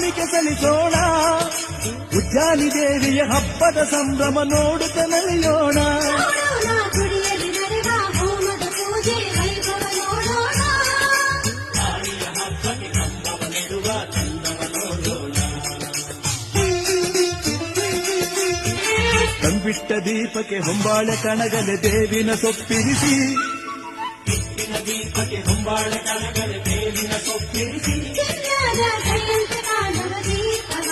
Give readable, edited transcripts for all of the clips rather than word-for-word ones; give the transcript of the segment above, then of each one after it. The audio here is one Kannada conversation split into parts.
ಕಾಣಿಕೆ ಸಲ್ಲಿಸೋಣ. ಉಜ್ಜಾನಿ ದೇವಿಯ ಹಬ್ಬದ ಸಂಭ್ರಮ ನೋಡುತ್ತ ನಲಿಯೋಣ. ಗುಡಿಯಲ್ಲಿ ನಡೆದ ಹೋಮದ ಪೂಜೆ ವೈಭವ ನೋಡೋಣ. ಕಾಳಿಯ ಹಬ್ಬಕ್ಕೆ ಕಂಬವ ನೆಡುವ ಚಂದವ ನೋಡೋಣ. ತಂಬಿಟ್ಟ ದೀಪಕ್ಕೆ ಹೊಂಬಾಳೆ ಕಣಗಲೆ ದೇವಿನ ಸೊಪ್ಪಿರಿಸಿ. ದೀಪಕ್ಕೆ ಹೊಂಬಾಳೆ ಕಣಗಲೆ ದೇವಿನ ಸೊಪ್ಪಿರಿಸಿ. ಚಿನ್ನದ ಜಯಂತ ಕಾಣುವ ದೀಪವ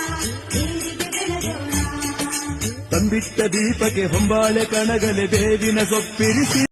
ದೇವಿಗೆ ಬೆಳಗೋಣ. ತಂಬಿಟ್ಟ ದೀಪಕ್ಕೆ ಹೊಂಬಾಳೆ ಕಣಗಲೆ ದೇವಿನ ಸೊಪ್ಪಿರಿಸಿ.